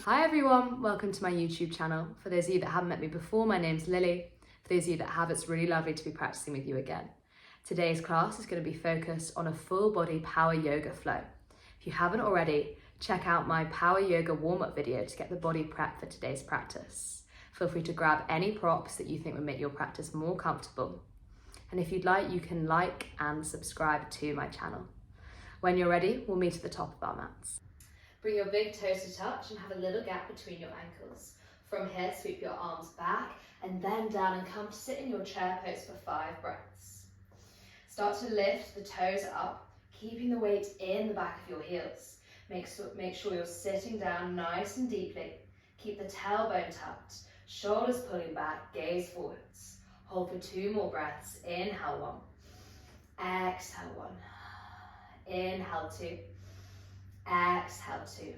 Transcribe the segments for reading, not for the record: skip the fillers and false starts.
Hi everyone, welcome to my YouTube channel. For those of you that haven't met me before, my name's Lily. For those of you that have, it's really lovely to be practicing with you again. Today's class is going to be focused on a full body power yoga flow. If you haven't already, check out my power yoga warm-up video to get the body prepped for today's practice. Feel free to grab any props that you think would make your practice more comfortable. And if you'd like, you can like and subscribe to my channel. When you're ready, we'll meet at the top of our mats. Bring your big toes to touch and have a little gap between your ankles. From here, sweep your arms back and then down and come to sit in your chair pose for 5 breaths. Start to lift the toes up, keeping the weight in the back of your heels. Make sure you're sitting down nice and deeply. Keep the tailbone tucked, shoulders pulling back, gaze forwards. Hold for 2 more breaths. Inhale 1, exhale 1, inhale 2. Exhale 2.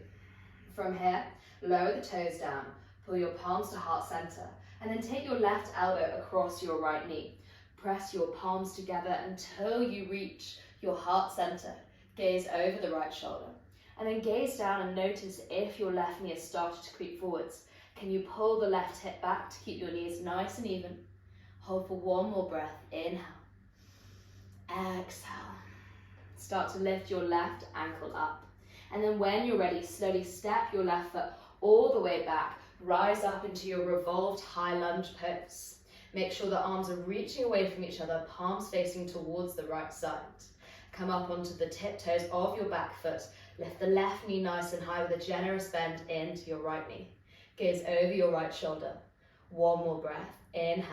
From here, lower the toes down, pull your palms to heart center, and then take your left elbow across your right knee. Press your palms together until you reach your heart center. Gaze over the right shoulder, and then gaze down and notice if your left knee has started to creep forwards. Can you pull the left hip back to keep your knees nice and even? Hold for 1 more breath. Inhale. Exhale. Start to lift your left ankle up. And then when you're ready, slowly step your left foot all the way back. Rise up into your revolved high lunge pose. Make sure the arms are reaching away from each other, palms facing towards the right side. Come up onto the tiptoes of your back foot. Lift the left knee nice and high with a generous bend into your right knee. Gaze over your right shoulder. 1 more breath. Inhale.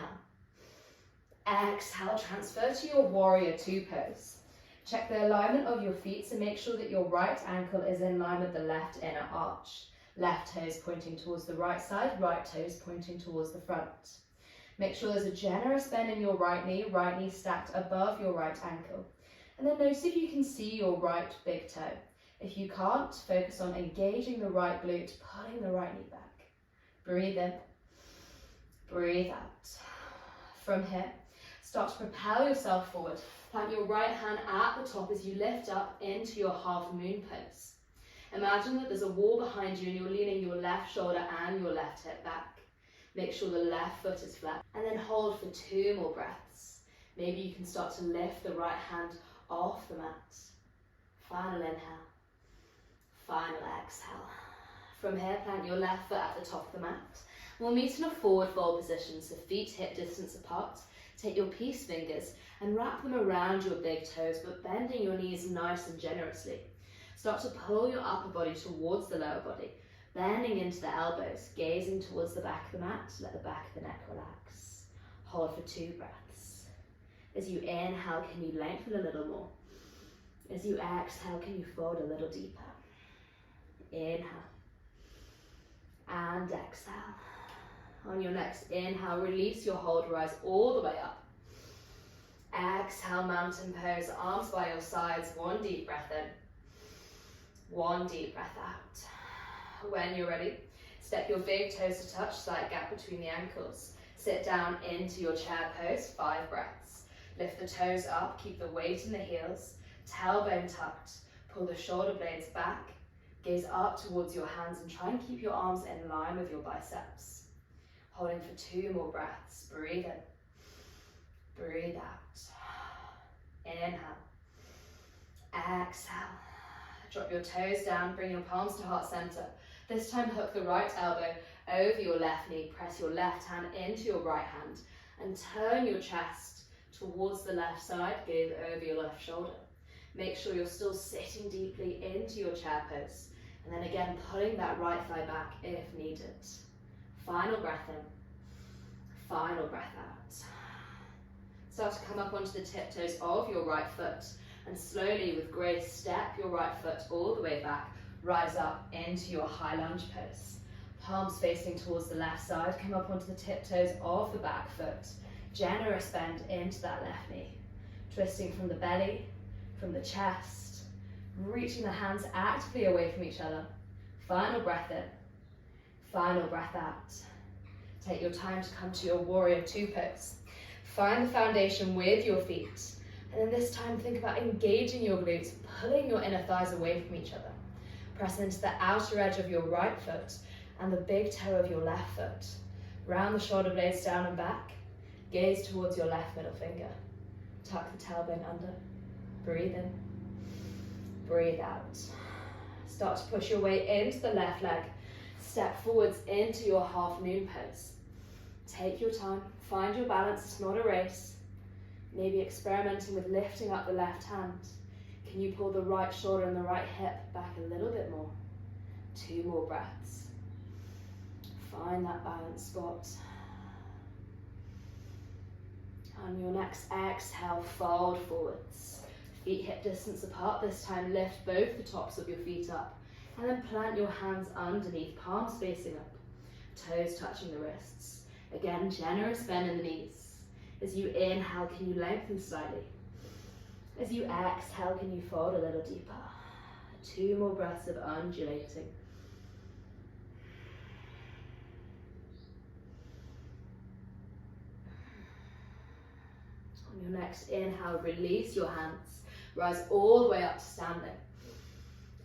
Exhale, transfer to your warrior 2 pose. Check the alignment of your feet, so make sure that your right ankle is in line with the left inner arch. Left toes pointing towards the right side, right toes pointing towards the front. Make sure there's a generous bend in your right knee stacked above your right ankle. And then notice if you can see your right big toe. If you can't, focus on engaging the right glute, pulling the right knee back. Breathe in, breathe out. From here, start to propel yourself forward. Plant your right hand at the top as you lift up into your half moon pose. Imagine that there's a wall behind you and you're leaning your left shoulder and your left hip back. Make sure the left foot is flat and then hold for 2 more breaths. Maybe you can start to lift the right hand off the mat. Final inhale, final exhale. From here, plant your left foot at the top of the mat. We'll meet in a forward fold position, so feet hip distance apart. Take your peace fingers and wrap them around your big toes, but bending your knees nice and generously. Start to pull your upper body towards the lower body, bending into the elbows, gazing towards the back of the mat. Let the back of the neck relax. Hold for 2 breaths. As you inhale, can you lengthen a little more? As you exhale, can you fold a little deeper? Inhale and exhale. On your next inhale, release your hold, rise all the way up. Exhale, mountain pose, arms by your sides. 1 deep breath in, 1 deep breath out. When you're ready, step your big toes to touch, slight gap between the ankles. Sit down into your chair pose, 5 breaths. Lift the toes up, keep the weight in the heels, tailbone tucked. Pull the shoulder blades back, gaze up towards your hands and try and keep your arms in line with your biceps. Holding for 2 more breaths. Breathe in, breathe out. Inhale, exhale. Drop your toes down, bring your palms to heart center. This time hook the right elbow over your left knee. Press your left hand into your right hand and turn your chest towards the left side. Gaze over your left shoulder. Make sure you're still sitting deeply into your chair pose. And then again, pulling that right thigh back if needed. Final breath in, final breath out. Start to come up onto the tiptoes of your right foot and slowly with grace step your right foot all the way back. Rise up into your high lunge pose. Palms facing towards the left side. Come up onto the tiptoes of the back foot. Generous bend into that left knee. Twisting from the belly, from the chest. Reaching the hands actively away from each other. Final breath in. Final breath out. Take your time to come to your warrior 2 pose. Find the foundation with your feet. And then this time think about engaging your glutes, pulling your inner thighs away from each other. Press into the outer edge of your right foot and the big toe of your left foot. Round the shoulder blades down and back. Gaze towards your left middle finger. Tuck the tailbone under. Breathe in. Breathe out. Start to push your way into the left leg. Step forwards into your half moon pose. Take your time. Find your balance. It's not a race. Maybe experimenting with lifting up the left hand. Can you pull the right shoulder and the right hip back a little bit more? 2 more breaths. Find that balance spot. On your next exhale, fold forwards. Feet hip distance apart. This time lift both the tops of your feet up. And then plant your hands underneath, palms facing up. Toes touching the wrists. Again, generous bend in the knees. As you inhale, can you lengthen slightly? As you exhale, can you fold a little deeper? 2 more breaths of undulating. On your next inhale, release your hands. Rise all the way up to standing.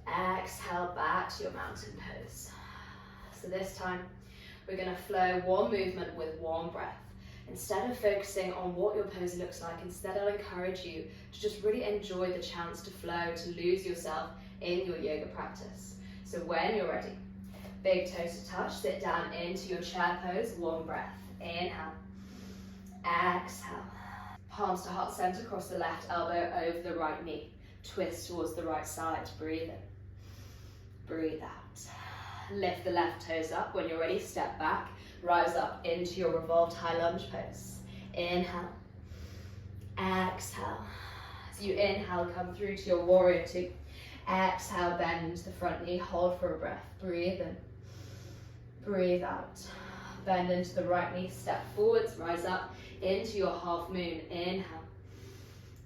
Exhale back to your mountain pose. So this time, we're going to flow one movement with one breath. Instead of focusing on what your pose looks like, instead I'll encourage you to just really enjoy the chance to flow, to lose yourself in your yoga practice. So when you're ready, big toes to touch, sit down into your chair pose, one breath. Inhale, exhale. Palms to heart center, cross the left elbow over the right knee. Twist towards the right side, breathe in, breathe out. Lift the left toes up. When you're ready, step back, rise up into your revolved high lunge pose. Inhale, exhale. As you inhale, come through to your warrior 2. Exhale, bend into the front knee, hold for a breath, breathe in, breathe out. Bend into the right knee, step forwards, rise up into your half moon. Inhale,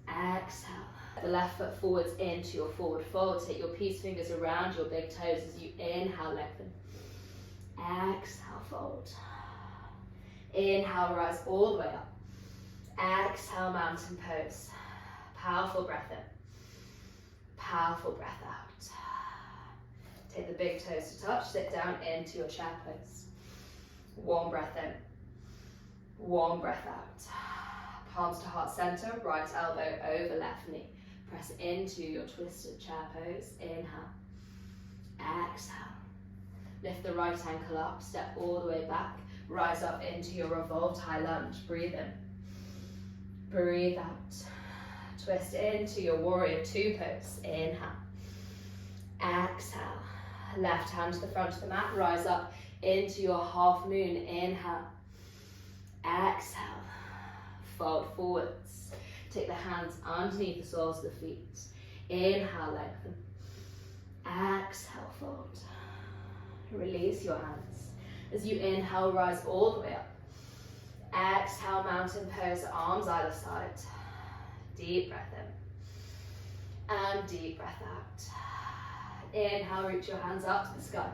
exhale. The left foot forwards into your forward fold. Take your peace fingers around your big toes as you inhale, lengthen. Exhale, fold. Inhale, rise all the way up. Exhale, mountain pose. Powerful breath in. Powerful breath out. Take the big toes to touch. Sit down into your chair pose. One breath in. One breath out. Palms to heart center. Right elbow over left knee. Press into your twisted chair pose. Inhale. Exhale. Lift the right ankle up. Step all the way back. Rise up into your revolved high lunge. Breathe in. Breathe out. Twist into your warrior 2 pose. Inhale. Exhale. Left hand to the front of the mat. Rise up into your half moon. Inhale. Exhale. Fold forwards. Take the hands underneath the soles of the feet. Inhale, lengthen. Exhale, fold. Release your hands. As you inhale, rise all the way up. Exhale, mountain pose, arms either side. Deep breath in. And deep breath out. Inhale, reach your hands up to the sky.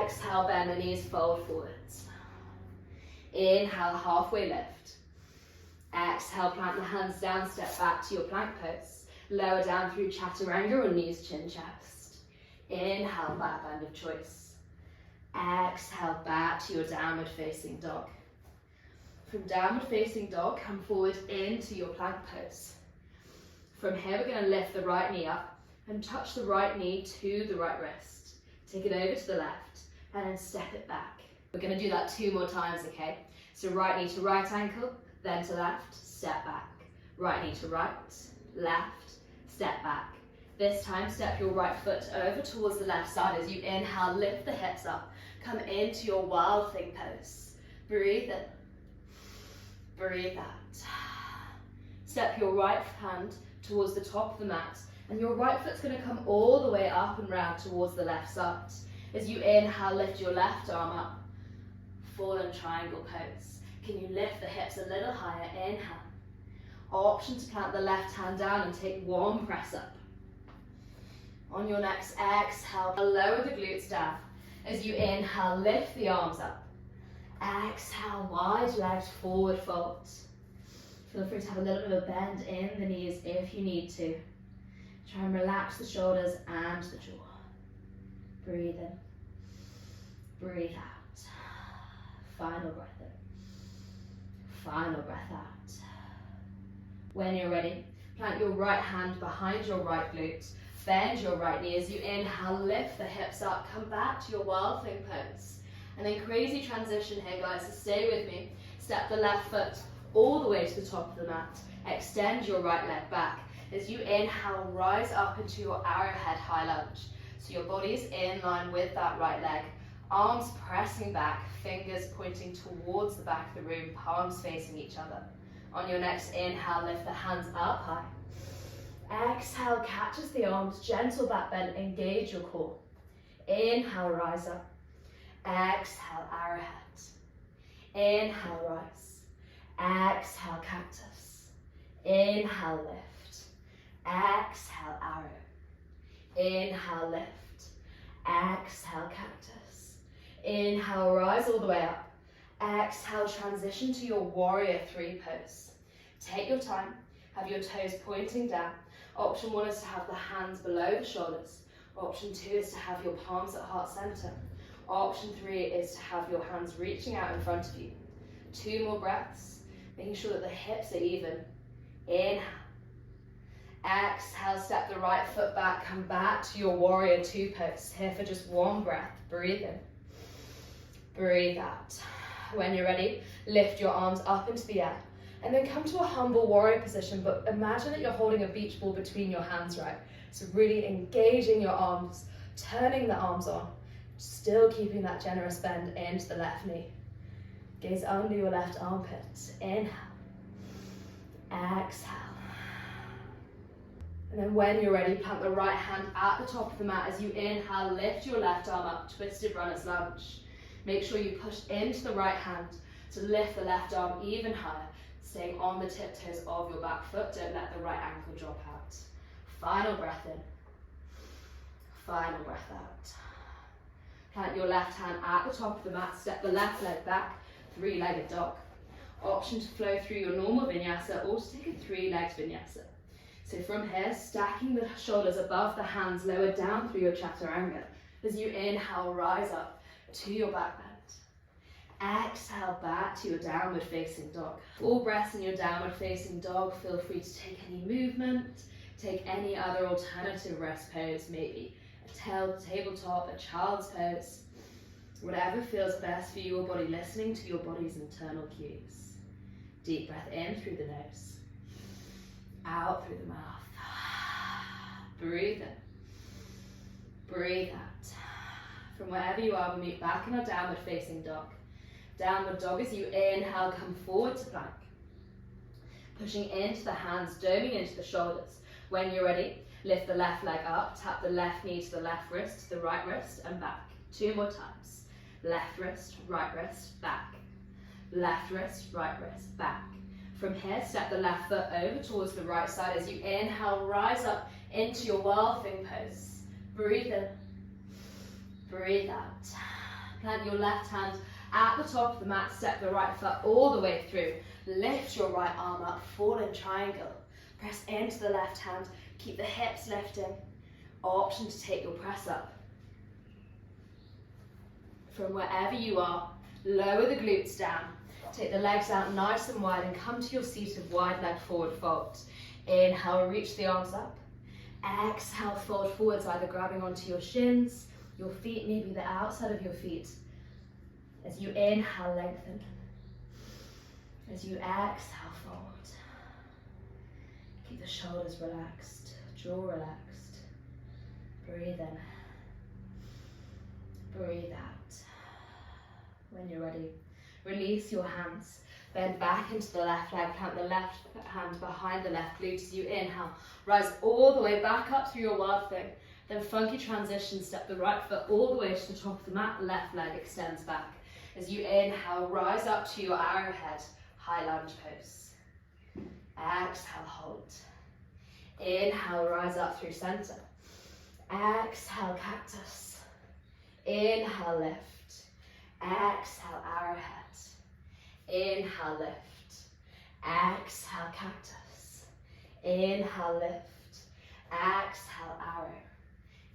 Exhale, bend the knees, fold forwards. Inhale, halfway lift. Exhale, plant the hands down, step back to your plank pose. Lower down through chaturanga or knees, chin, chest. Inhale, back bend of choice. Exhale, back to your downward facing dog. From downward facing dog, come forward into your plank pose. From here, we're going to lift the right knee up and touch the right knee to the right wrist. Take it over to the left and then step it back. We're going to do that 2 more times, okay? So right knee to right ankle, then to left, step back. Right knee to right, left, step back. This time, step your right foot over towards the left side. As you inhale, lift the hips up. Come into your wild thing pose. Breathe in. Breathe out. Step your right hand towards the top of the mat. And your right foot's going to come all the way up and round towards the left side. As you inhale, lift your left arm up. Fallen triangle pose. Can you lift the hips a little higher? Inhale. Option to plant the left hand down and take 1 press up. On your next exhale, lower the glutes down. As you inhale, lift the arms up. Exhale, wide legs, forward fold. Feel free to have a little bit of a bend in the knees if you need to. Try and relax the shoulders and the jaw. Breathe in. Breathe out. Final breath in. Final breath out. When you're ready, plant your right hand behind your right glute. Bend your right knee as you inhale, lift the hips up, come back to your wild thing pose. And then crazy transition here, guys, so stay with me. Step the left foot all the way to the top of the mat. Extend your right leg back. As you inhale, rise up into your arrowhead high lunge. So your body's in line with that right leg. Arms pressing back, fingers pointing towards the back of the room, palms facing each other. On your next inhale, lift the hands up high. Exhale, catches the arms, gentle back bend, engage your core. Inhale, rise up. Exhale, arrowhead. Inhale, rise. Exhale, cactus. Inhale, lift. Exhale, arrow. Inhale, lift. Exhale, cactus. Inhale, rise all the way up. Exhale, transition to your warrior three pose. Take your time, have your toes pointing down. Option 1 is to have the hands below the shoulders. Option 2 is to have your palms at heart center. Option 3 is to have your hands reaching out in front of you. 2 more breaths, making sure that the hips are even. Inhale. Exhale, step the right foot back, come back to your warrior two pose. Here for just 1 breath. Breathe in. Breathe out. When you're ready, lift your arms up into the air and then come to a humble warrior position, but imagine that you're holding a beach ball between your hands, right? So really engaging your arms, turning the arms on, still keeping that generous bend into the left knee. Gaze under your left armpit. Inhale. Exhale. And then when you're ready, plant the right hand at the top of the mat. As you inhale, lift your left arm up, twisted runner's lunge. Make sure you push into the right hand to lift the left arm even higher, staying on the tiptoes of your back foot. Don't let the right ankle drop out. Final breath in. Final breath out. Plant your left hand at the top of the mat, step the left leg back, three-legged dog. Option to flow through your normal vinyasa or to take a three-legged vinyasa. So from here, stacking the shoulders above the hands, lower down through your chaturanga. As you inhale, rise up to your back bend. Exhale back to your downward facing dog. Full breaths in your downward facing dog. Feel free to take any movement, take any other alternative rest pose, maybe a tabletop, a child's pose, whatever feels best for your body, listening to your body's internal cues. Deep breath in through the nose, out through the mouth. Breathe in, breathe out. From wherever you are, we meet back in our downward facing dog. Downward dog, as you inhale, come forward to plank. Pushing into the hands, doming into the shoulders. When you're ready, lift the left leg up, tap the left knee to the left wrist, to the right wrist, and back. 2 more times. Left wrist, back. Left wrist, back. From here, step the left foot over towards the right side. As you inhale, rise up into your wild thing pose. Breathe in, breathe out. Plant your left hand at the top of the mat, step the right foot all the way through. Lift your right arm up, fall in triangle. Press into the left hand, keep the hips lifting. Option to take your press up. From wherever you are, lower the glutes down. Take the legs out nice and wide and come to your seat of wide leg forward fold. Inhale, reach the arms up. Exhale, fold forwards, either grabbing onto your shins, your feet, maybe the outside of your feet. As you inhale, lengthen. As you exhale, fold. Keep the shoulders relaxed, jaw relaxed. Breathe in. Breathe out. When you're ready, release your hands. Bend back into the left leg, plant the left hand behind the left glute. As you inhale, rise all the way back up through your wild thing. Then funky transition, step the right foot all the way to the top of the mat, left leg extends back. As you inhale, rise up to your arrowhead, high lunge pose. Exhale, hold. Inhale, rise up through center. Exhale, cactus. Inhale, lift. Exhale, arrowhead. Inhale, lift. Exhale, cactus. Inhale, lift. Exhale, arrow.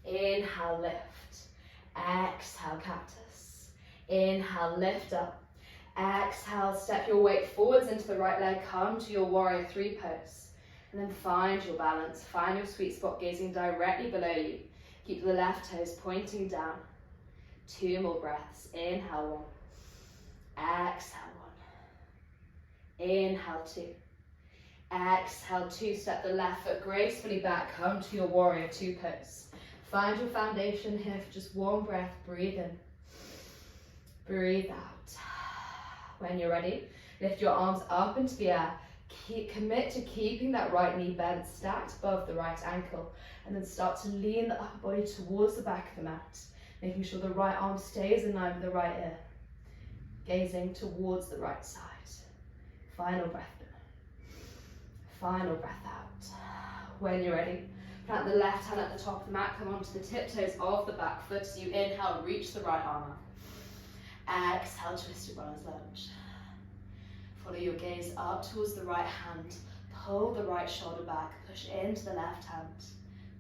Inhale, lift. Exhale, cactus. Inhale, lift up. Exhale, step your weight forwards into the right leg, come to your warrior three pose. And then find your balance, find your sweet spot, gazing directly below you. Keep the left toes pointing down. 2 more breaths. Inhale, 1. Exhale, 1. Inhale, 2. Exhale, 2. Step the left foot gracefully back, come to your warrior two pose. Find your foundation here for just 1 breath. Breathe in. Breathe out. When you're ready, lift your arms up into the air. Commit to keeping that right knee bent, stacked above the right ankle, and then start to lean the upper body towards the back of the mat, making sure the right arm stays in line with the right ear, gazing towards the right side. Final breath in. Final breath out. When you're ready, plant the left hand at the top of the mat, come onto the tiptoes of the back foot as you inhale, reach the right arm up. Exhale, twist your runner's lunge. Follow your gaze up towards the right hand. Pull the right shoulder back. Push into the left hand.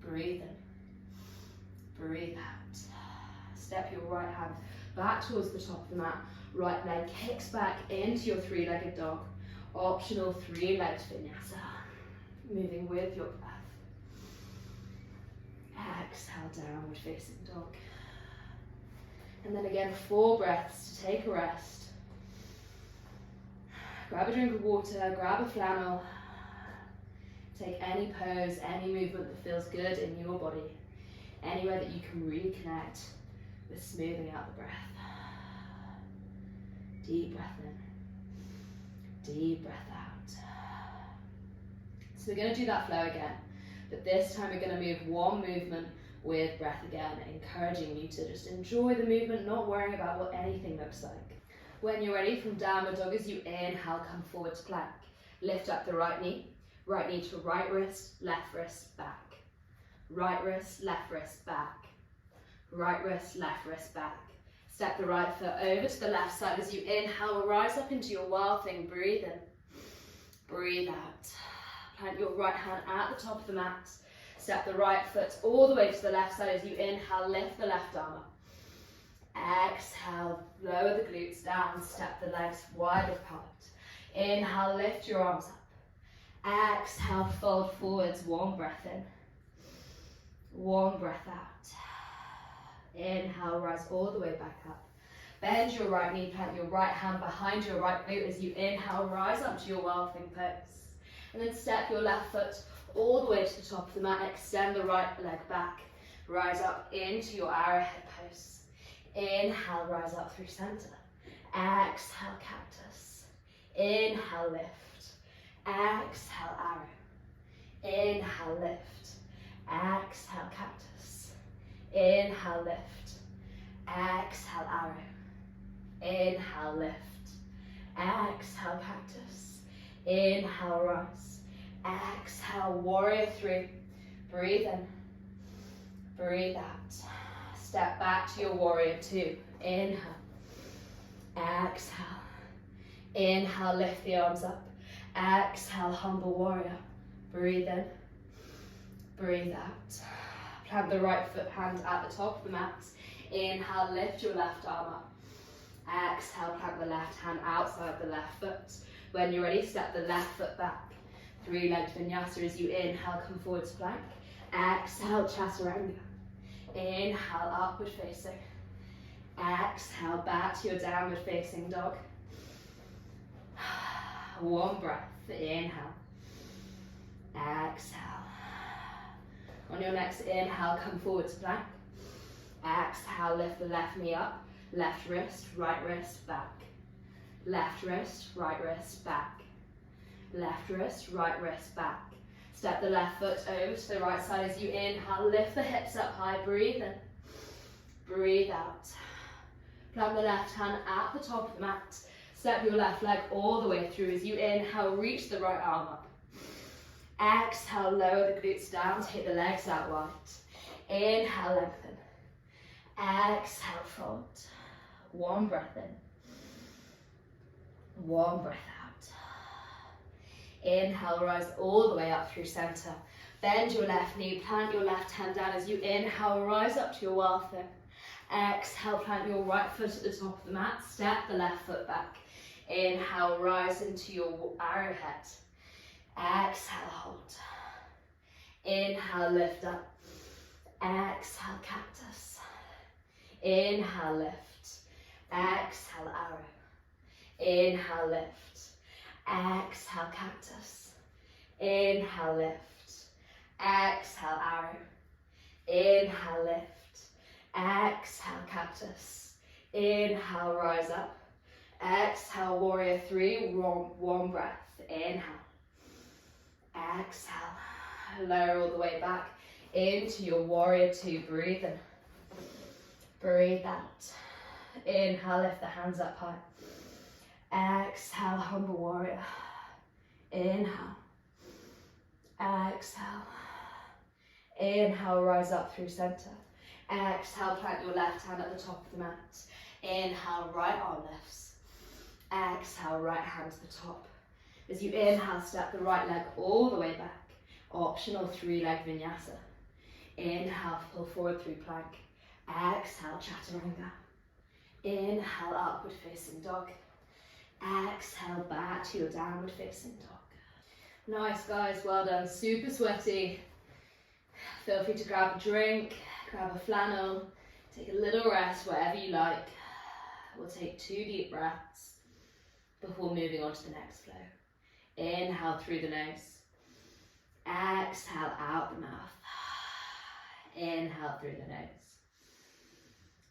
Breathe in. Breathe out. Step your right hand back towards the top of the mat. Right leg kicks back into your three-legged dog. Optional three-legged vinyasa. Moving with your breath. Exhale, downward facing dog. And then again, 4 breaths to take a rest. Grab a drink of water, grab a flannel. Take any pose, any movement that feels good in your body. Anywhere that you can reconnect with smoothing out the breath. Deep breath in. Deep breath out. So we're going to do that flow again. But this time we're going to move one movement with breath again, encouraging you to just enjoy the movement, not worrying about what anything looks like. When you're ready, from downward dog, as you inhale, come forward to plank. Lift up the right knee to right wrist, back. Right wrist, back. Right wrist, back. Step the right foot over to the left side as you inhale, rise up into your wild thing, breathe in, breathe out. Plant your right hand at the top of the mat. Step the right foot all the way to the left side as you inhale, lift the left arm up. Exhale, lower the glutes down, step the legs wide apart. Inhale, lift your arms up. Exhale, fold forwards, 1 breath in. 1 breath out. Inhale, rise all the way back up. Bend your right knee, plant your right hand behind your right glute as you inhale, rise up to your wild thing pose. And then step your left foot all the way to the top of the mat, extend the right leg back. Rise up into your arrowhead pose. Inhale, rise up through center. Exhale, cactus. Inhale, lift. Exhale, arrow. Inhale, lift. Exhale, cactus. Inhale, lift. Exhale, arrow. Inhale, lift. Exhale, cactus. Inhale, rise. Exhale, warrior three. Breathe in. Breathe out. Step back to your warrior two. Inhale. Exhale. Inhale, lift the arms up. Exhale, humble warrior. Breathe in. Breathe out. Plant the right foot hand at the top of the mat. Inhale, lift your left arm up. Exhale, plant the left hand outside the left foot. When you're ready, step the left foot back. 3-legged vinyasa as you inhale, come forward to plank. Exhale, chaturanga. Inhale, upward facing. Exhale, back to your downward facing dog. 1 breath. Inhale. Exhale. On your next inhale, come forward to plank. Exhale, lift the left knee up. Left wrist, back. Left wrist, right wrist, back. Left wrist, right wrist, back. Step the left foot over to the right side as you inhale, lift the hips up high, breathe in, breathe out. Plant the left hand at the top of the mat. Step your left leg all the way through as you inhale, reach the right arm up. Exhale, lower the glutes down, take the legs out wide. Inhale, lengthen. Exhale, fold. 1 breath in. 1 breath out. Inhale, rise all the way up through center. Bend your left knee, plant your left hand down as you inhale, rise up to your wild thing. Exhale, plant your right foot at the top of the mat. Step the left foot back. Inhale, rise into your arrowhead. Exhale, hold. Inhale, lift up. Exhale, cactus. Inhale, lift. Exhale, arrow. Inhale, lift. Exhale, cactus. Inhale, lift. Exhale, arrow. Inhale, lift. Exhale, cactus. Inhale, rise up. Exhale, warrior three, one breath. Inhale. Exhale. Lower all the way back into your warrior two. Breathe in. Breathe out. Inhale, lift the hands up high. Exhale, humble warrior. Inhale. Exhale. Inhale, rise up through center. Exhale, plant your left hand at the top of the mat. Inhale, right arm lifts. Exhale, right hand to the top. As you inhale, step the right leg all the way back. Optional 3-leg vinyasa. Inhale, pull forward through plank. Exhale, chaturanga. Inhale, upward facing dog. Exhale, back to your downward facing dog. Nice, guys, well done. Super sweaty. Feel free to grab a drink, grab a flannel, take a little rest wherever you like. We'll take 2 deep breaths before moving on to the next flow. Inhale through the nose. Exhale out the mouth. Inhale through the nose.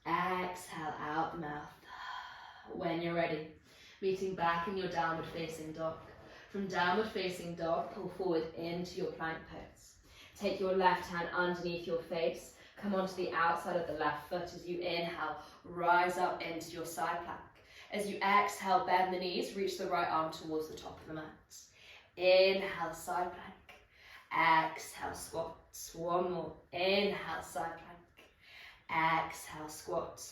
Exhale out the mouth. When you're ready, meeting back in your downward facing dog. From downward facing dog, pull forward into your plank pose. Take your left hand underneath your face. Come onto the outside of the left foot as you inhale. Rise up into your side plank. As you exhale, bend the knees. Reach the right arm towards the top of the mat. Inhale, side plank. Exhale, squat. One more. Inhale, side plank. Exhale, squat.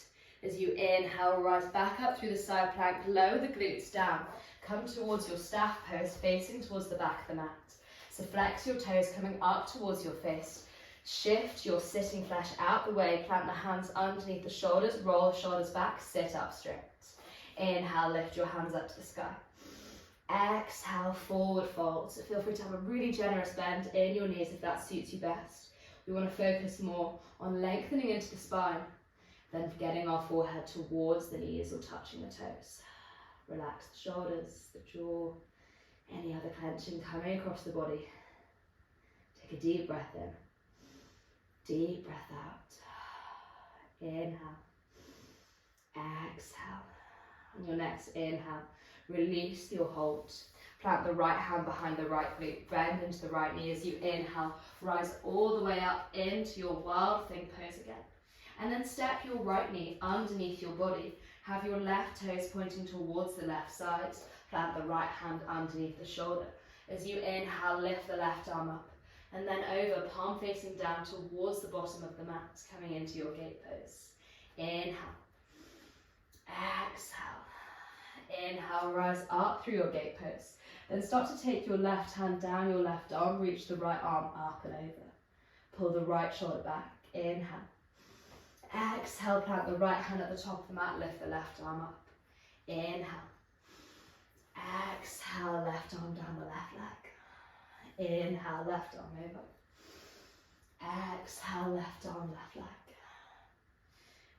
As you inhale, rise back up through the side plank. Lower the glutes down. Come towards your staff pose, facing towards the back of the mat. So flex your toes coming up towards your face. Shift your sitting flesh out the way. Plant the hands underneath the shoulders. Roll the shoulders back. Sit up straight. Inhale, lift your hands up to the sky. Exhale, forward fold. So feel free to have a really generous bend in your knees if that suits you best. We want to focus more on lengthening into the spine than getting our forehead towards the knees or touching the toes. Relax the shoulders, the jaw, any other clenching coming across the body. Take a deep breath in. Deep breath out. Inhale. Exhale. On your next inhale, release your hold. Plant the right hand behind the right glute. Bend into the right knee as you inhale. Rise all the way up into your wild thing pose again. And then step your right knee underneath your body. Have your left toes pointing towards the left side. Plant the right hand underneath the shoulder. As you inhale, lift the left arm up. And then over, palm facing down towards the bottom of the mat, coming into your gate pose. Inhale. Exhale. Inhale, rise up through your gate pose. Then start to take your left hand down your left arm, reach the right arm up and over. Pull the right shoulder back. Inhale. Exhale, plant the right hand at the top of the mat, lift the left arm up. Inhale. Exhale, left arm down the left leg. Inhale, left arm over. Exhale, left arm, left leg.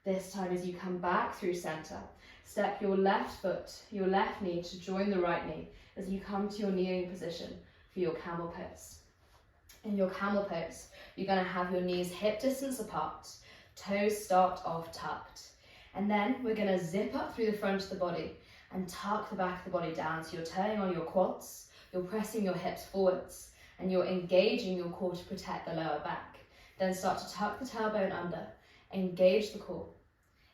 This time as you come back through center, step your left foot, your left knee to join the right knee as you come to your kneeling position for your camel pose. In your camel pose, you're going to have your knees hip distance apart, toes start off tucked. And then we're going to zip up through the front of the body and tuck the back of the body down. So you're turning on your quads, you're pressing your hips forwards, and you're engaging your core to protect the lower back. Then start to tuck the tailbone under, engage the core,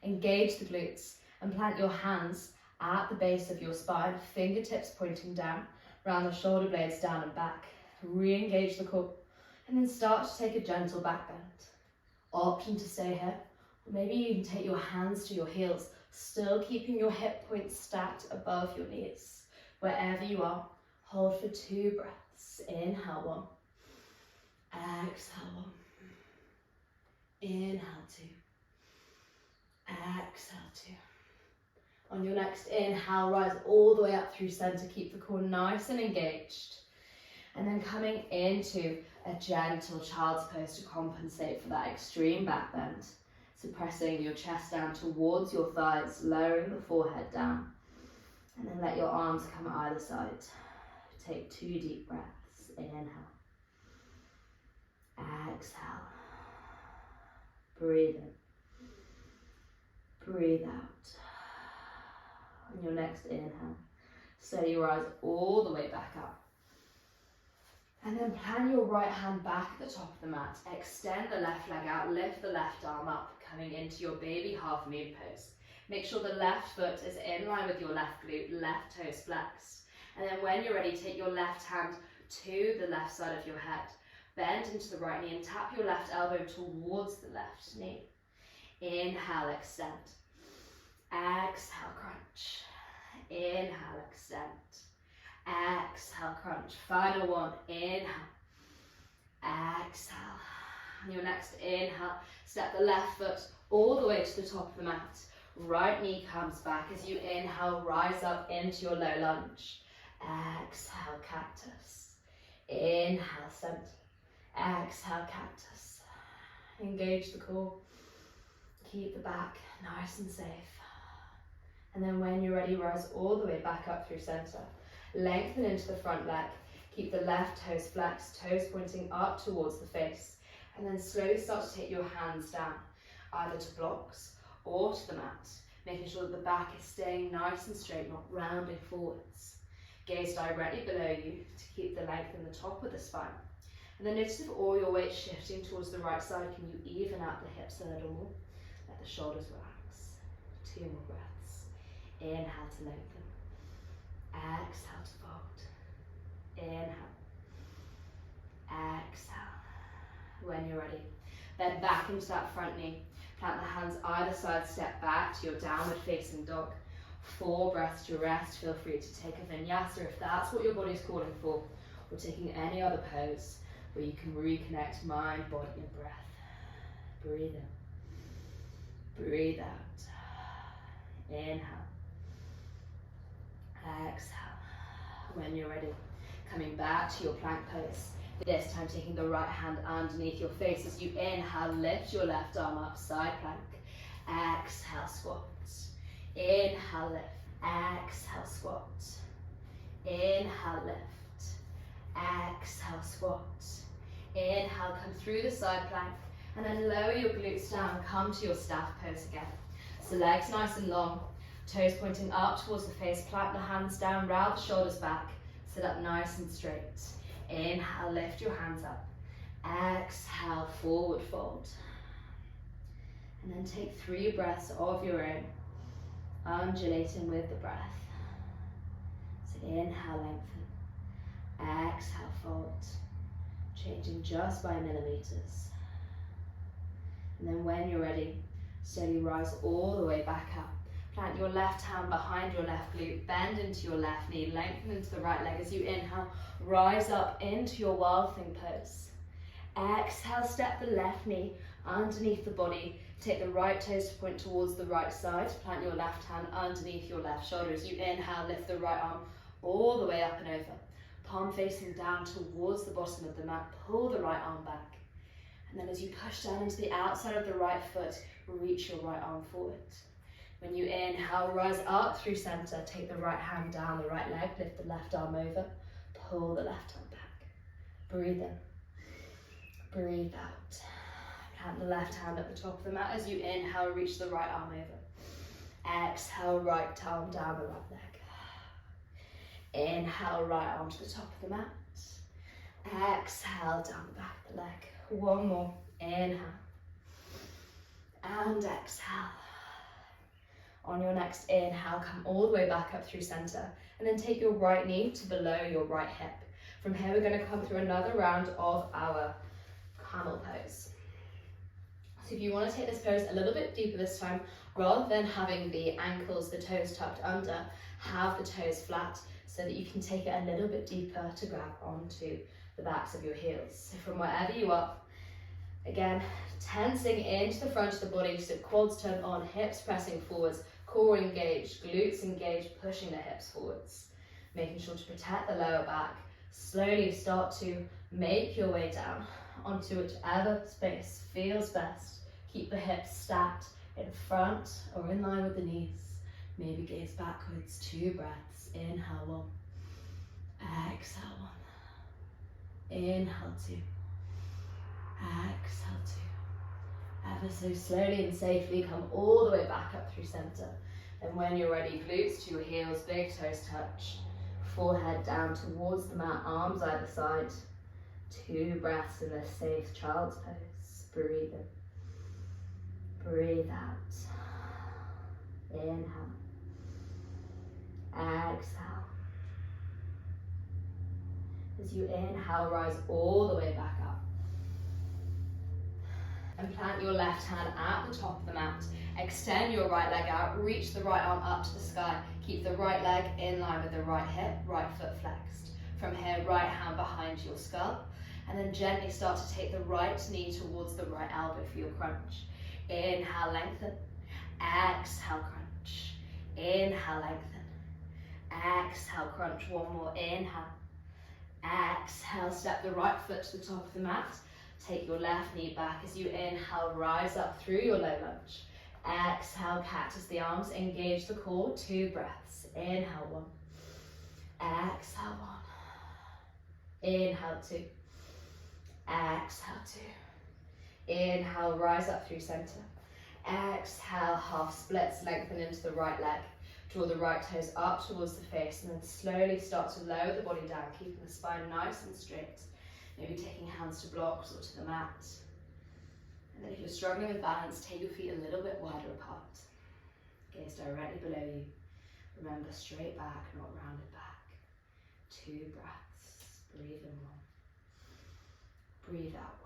engage the glutes, and plant your hands at the base of your spine, fingertips pointing down, round the shoulder blades down and back. Re-engage the core, and then start to take a gentle back bend. Option to stay here, or maybe you can take your hands to your heels, still keeping your hip points stacked above your knees. Wherever you are, hold for 2 breaths. Inhale 1, exhale 1, inhale 2, Exhale, 2. On your next inhale, rise all the way up through center. Keep the core nice and engaged. And then coming into a gentle child's pose to compensate for that extreme back bend. So pressing your chest down towards your thighs, lowering the forehead down. And then let your arms come either side. Take 2 deep breaths. Inhale. Exhale. Breathe in. Breathe out. On your next inhale, steady rise all the way back up. And then plant your right hand back at the top of the mat. Extend the left leg out, lift the left arm up, coming into your baby half moon pose. Make sure the left foot is in line with your left glute, left toes flexed. And then when you're ready, take your left hand to the left side of your head. Bend into the right knee and tap your left elbow towards the left knee. Inhale, extend. Exhale, crunch. Inhale, extend. Exhale, crunch. Final one. Inhale. Exhale. On your next inhale, step the left foot all the way to the top of the mat. Right knee comes back as you inhale, rise up into your low lunge. Exhale, cactus. Inhale, center. Exhale, cactus. Engage the core. Keep the back nice and safe. And then when you're ready, rise all the way back up through center. Lengthen into the front leg. Keep the left toes flexed, toes pointing up towards the face. And then slowly start to take your hands down, either to blocks or to the mat, making sure that the back is staying nice and straight, not rounding forwards. Gaze directly below you to keep the length in the top of the spine. And then notice if all your weight shifting towards the right side, can you even out the hips a little more? Let the shoulders relax. 2 more breaths. Inhale to lengthen. Exhale to fold. Inhale. Exhale. When you're ready, bend back into that front knee. Plant the hands either side, step back to your downward facing dog. 4 breaths to rest. Feel free to take a vinyasa if that's what your body's calling for, or taking any other pose where you can reconnect mind, body and breath. Breathe in. Breathe out. Inhale. Exhale. When you're ready, coming back to your plank pose. This time taking the right hand underneath your face as you inhale, lift your left arm up, side plank. Exhale, squat. Inhale, lift. Exhale, squat. Inhale, lift. Exhale, squat. Inhale, come through the side plank, and then lower your glutes down, come to your staff pose again. So legs nice and long, toes pointing up towards the face, plant the hands down, round the shoulders back, sit up nice and straight. Inhale, lift your hands up. Exhale, forward fold. And then take 3 breaths of your own, undulating with the breath. So inhale, lengthen. Exhale, fold. Changing just by millimeters. And then when you're ready, slowly rise all the way back up. Plant your left hand behind your left glute, bend into your left knee, lengthen into the right leg as you inhale, rise up into your wild thing pose. Exhale, step the left knee underneath the body, take the right toes to point towards the right side, plant your left hand underneath your left shoulder as you inhale, lift the right arm all the way up and over. Palm facing down towards the bottom of the mat, pull the right arm back. And then as you push down into the outside of the right foot, reach your right arm forward. When you inhale, rise up through center, take the right hand down the right leg, lift the left arm over, pull the left arm back. Breathe in, breathe out. Plant the left hand at the top of the mat as you inhale, reach the right arm over. Exhale, right arm down the right leg. Inhale, right arm to the top of the mat. Exhale, down the back of the leg. 1 more. Inhale. And exhale. On your next inhale, come all the way back up through center. And then take your right knee to below your right hip. From here, we're going to come through another round of our camel pose. So if you want to take this pose a little bit deeper this time, rather than having the ankles, the toes tucked under, have the toes flat so that you can take it a little bit deeper to grab onto the backs of your heels. So from wherever you are, again, Tensing into the front of the body so quads turn on, hips pressing forwards, core engaged, glutes engaged, pushing the hips forwards. Making sure to protect the lower back. Slowly start to make your way down onto whichever space feels best. Keep the hips stacked in front or in line with the knees. Maybe gaze backwards, 2 breaths. Inhale 1. Exhale 1. Inhale 2. Exhale 2. Ever so slowly and safely come all the way back up through center. And when you're ready, glutes to your heels, big toes touch. Forehead down towards the mat, arms either side. 2 breaths in this safe child's pose. Breathe in. Breathe out. Inhale. Exhale. As you inhale, rise all the way back up. And plant your left hand at the top of the mat. Extend your right leg out, reach the right arm up to the sky. Keep the right leg in line with the right hip, right foot flexed. From here, right hand behind your skull. And then gently start to take the right knee towards the right elbow for your crunch. Inhale, lengthen. Exhale, crunch. Inhale, lengthen. Exhale, crunch. One more. Inhale. Exhale, step the right foot to the top of the mat. Take your left knee back as you inhale, rise up through your low lunge. Exhale, cactus the arms, engage the core, 2 breaths. Inhale 1. Exhale 1. Inhale 2. Exhale 2. Inhale, rise up through center. Exhale, half splits, lengthen into the right leg. Draw the right toes up towards the face and then slowly start to lower the body down, keeping the spine nice and straight. Maybe taking hands to blocks or to the mat. And then if you're struggling with balance, take your feet a little bit wider apart. Gaze directly below you. Remember, straight back, not rounded back. 2 breaths. Breathe in 1. Breathe out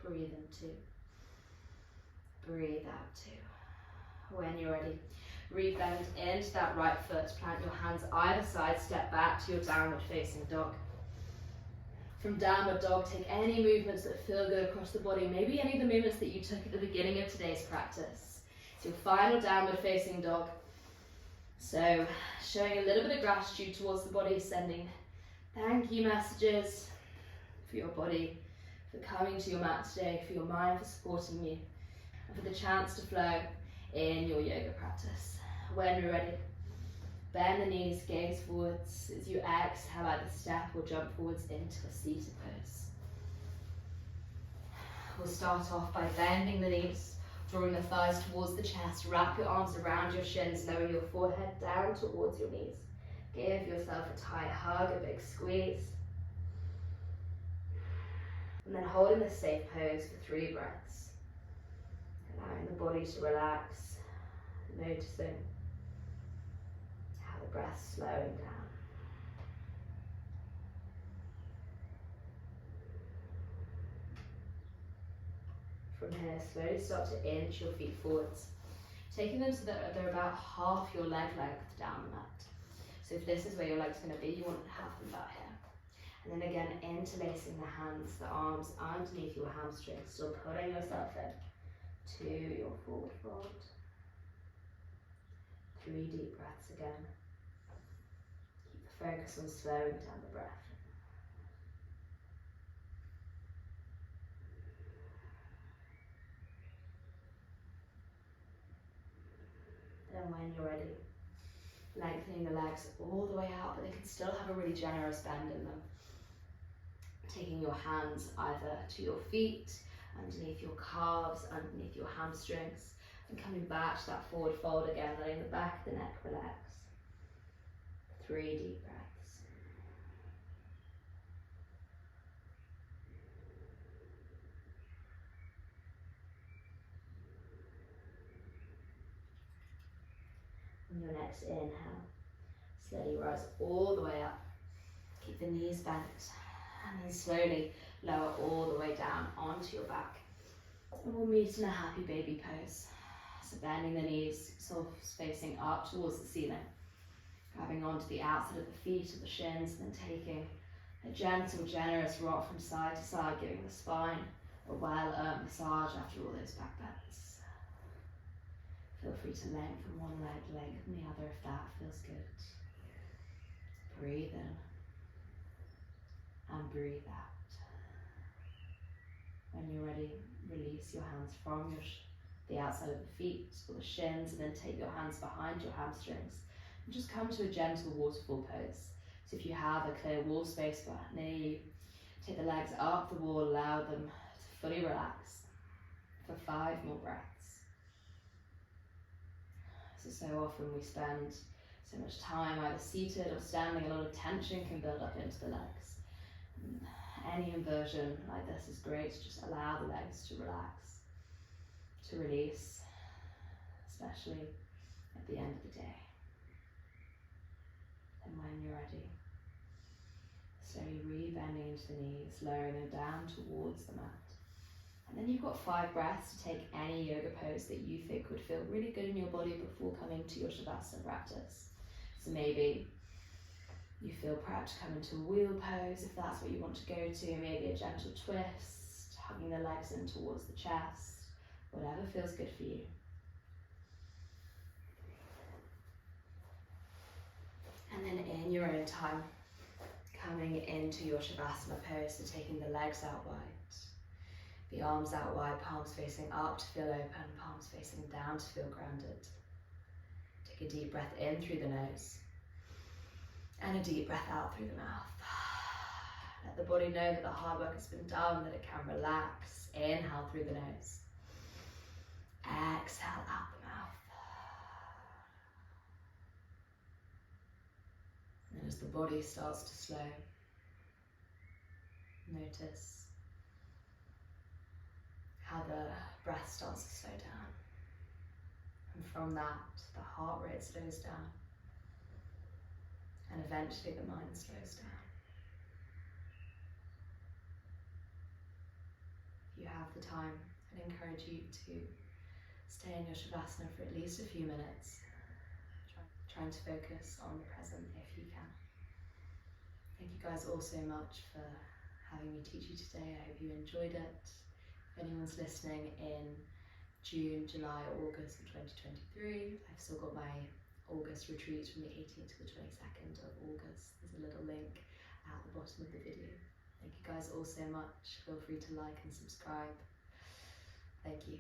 1. Breathe in 2. Breathe out 2. When you're ready, rebend into that right foot. Plant your hands either side. Step back to your downward facing dog. From downward dog, take any movements that feel good across the body, maybe any of the movements that you took at the beginning of today's practice. It's your final downward facing dog. So showing a little bit of gratitude towards the body, sending thank you messages for your body, for coming to your mat today, for your mind for supporting you, and for the chance to flow in your yoga practice. When you're ready, bend the knees, gaze forwards. As you exhale, either step or jump forwards into a seated pose. We'll start off by bending the knees, drawing the thighs towards the chest. Wrap your arms around your shins, lower your forehead down towards your knees. Give yourself a tight hug, a big squeeze. And then hold in this safe pose for 3 breaths. Allowing the body to relax, noticing the breath slowing down. From here, slowly start to inch your feet forwards, taking them so that they're about half your leg length down the mat. So if this is where your leg's going to be, you want to have them about here. And then again, interlacing the hands, the arms underneath your hamstrings, still pulling yourself in to your forward fold. 3 deep breaths again. Focus on slowing down the breath. Then when you're ready, lengthening the legs all the way out, but they can still have a really generous bend in them. Taking your hands either to your feet, underneath your calves, underneath your hamstrings, and coming back to that forward fold again, letting the back of the neck relax. 3 deep breaths. On your next inhale, slowly rise all the way up. Keep the knees bent, and then slowly lower all the way down onto your back. And we'll meet in a happy baby pose. So bending the knees, sort of facing up towards the ceiling. Grabbing onto the outside of the feet or the shins, and then taking a gentle, generous rock from side to side, giving the spine a well-earned massage after all those back bends. Feel free to lengthen one leg, lengthen the other if that feels good. Breathe in and breathe out. When you're ready, release your hands from the outside of the feet or the shins, and then take your hands behind your hamstrings and just come to a gentle waterfall pose. So if you have a clear wall space near you, take the legs up the wall, allow them to fully relax for 5 more breaths. So often we spend so much time either seated or standing, a lot of tension can build up into the legs. Any inversion like this is great, just allow the legs to relax, to release, especially at the end of the day. And when you're ready, slowly re-bending into the knees, lowering them down towards the mat. And then you've got 5 breaths to take any yoga pose that you think would feel really good in your body before coming to your Shavasana practice. So maybe you feel proud to come into a wheel pose if that's what you want to go to, maybe a gentle twist, hugging the legs in towards the chest, whatever feels good for you. And then in your own time, coming into your Shavasana pose, so taking the legs out wide, the arms out wide, palms facing up to feel open, palms facing down to feel grounded. Take a deep breath in through the nose and a deep breath out through the mouth. Let the body know that the hard work has been done, that it can relax. Inhale through the nose. Exhale out the mouth. And as the body starts to slow, notice how the breath starts to slow down. And from that, the heart rate slows down. And eventually the mind slows down. If you have the time, I'd encourage you to stay in your Shavasana for at least a few minutes, trying to focus on the present if you can. Thank you guys all so much for having me teach you today. I hope you enjoyed it. If anyone's listening in June, July, August of 2023, I've still got my August retreat from the 18th to the 22nd of August. There's a little link at the bottom of the video. Thank you guys all so much. Feel free to like and subscribe. Thank you.